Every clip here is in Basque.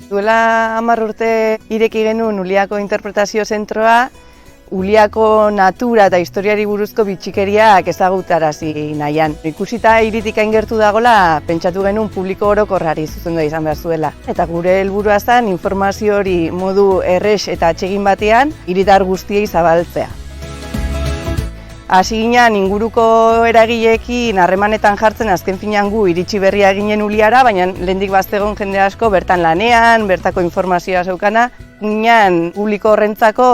Duela 10 urte ireki genuen Uliako Interpretazio Zentroa, Uliako natura eta historiari buruzko bitxikeriak ezagutarazi nahian. Ikusita hiritik hain gertu dagoela, pentsatu genuen publiko orokorrari zuzendua izan behar zuela. Eta gure helburua zen informazio hori modu erres eta atsegin batean hiritar guztiei zabaltzea. Hasi ginen inguruko eragileekin harremanetan jartzen azken finean gu iritsi berria ginen Uliara, baina lehendik baztegon jende asko bertan lanean, bertako informazioa zeukana, ginen publiko horrentzako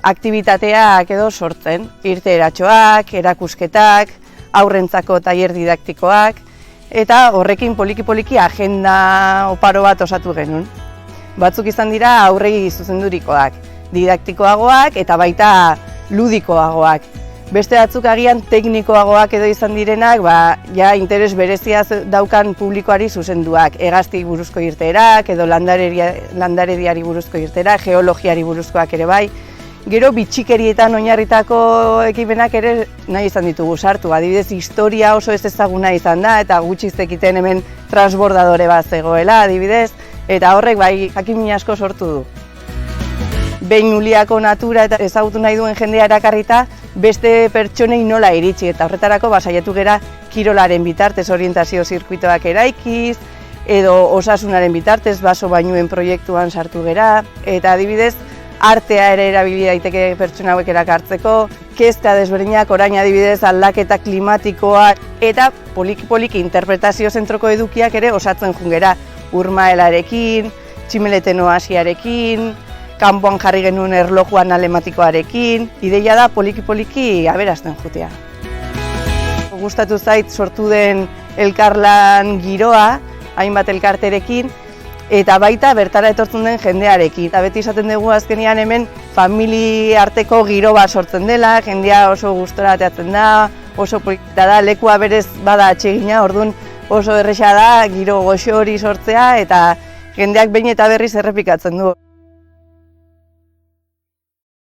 aktibitateak edo sortzen. Irteeratxoak, erakusketak, haurrentzako tailer didaktikoak, eta horrekin poliki-poliki agenda oparo bat osatu genuen. Batzuk izan dira aurrei zuzendurikoak, didaktikoagoak eta baita ludikoagoak. Beste batzuk agian teknikoagoak edo izan direnak, ja interes berezia daukan publikoari zuzenduak. Hegazti buruzko irteerak, edo landarediari buruzko irteerak, geologiari buruzkoak ere bai. Gero bitxikerietan oinarritako ekimenak ere nahi izan ditugu sartu. Adibidez, historia oso ez ezaguna izan da, eta gutxi zekiten hemen transbordadore bat zegoela, adibidez, eta horrek bai jakin asko sortu du. Behin Uliako natura eta ezagutu nahi duen jendea erakarrita, beste pertsonei nola iritsi, eta horretarako saiatu gera kirolaren bitartez orientazio zirkuitoak eraikiz, edo osasunaren bitartez baso bainuen proiektuan sartu gera, eta adibidez, artea ere erabili daiteke pertsona hauek erakartzeko, kezka desberdinak orain adibidez aldaketa klimatikoa, eta poliki-poliki interpretazio zentroko edukiak ere osatzen jungera, urmaelarekin, tximeleten oasiarekin, kanpoan jarri genuen erlojuan alematikoarekin, ideia da poliki-poliki aberazten jutea. Gustatu zait sortu den elkarlan giroa, hainbat elkarterekin, eta baita bertara etortzen den jendearekin. Eta beti esaten dugu azkenean hemen familia arteko giro bat sortzen dela, jendea oso gustora ateatzen da, oso polita da, lekua berez bada atsegina, orduan oso erresa da giro goxo hori sortzea eta jendeak behin eta berriz errepikatzen du.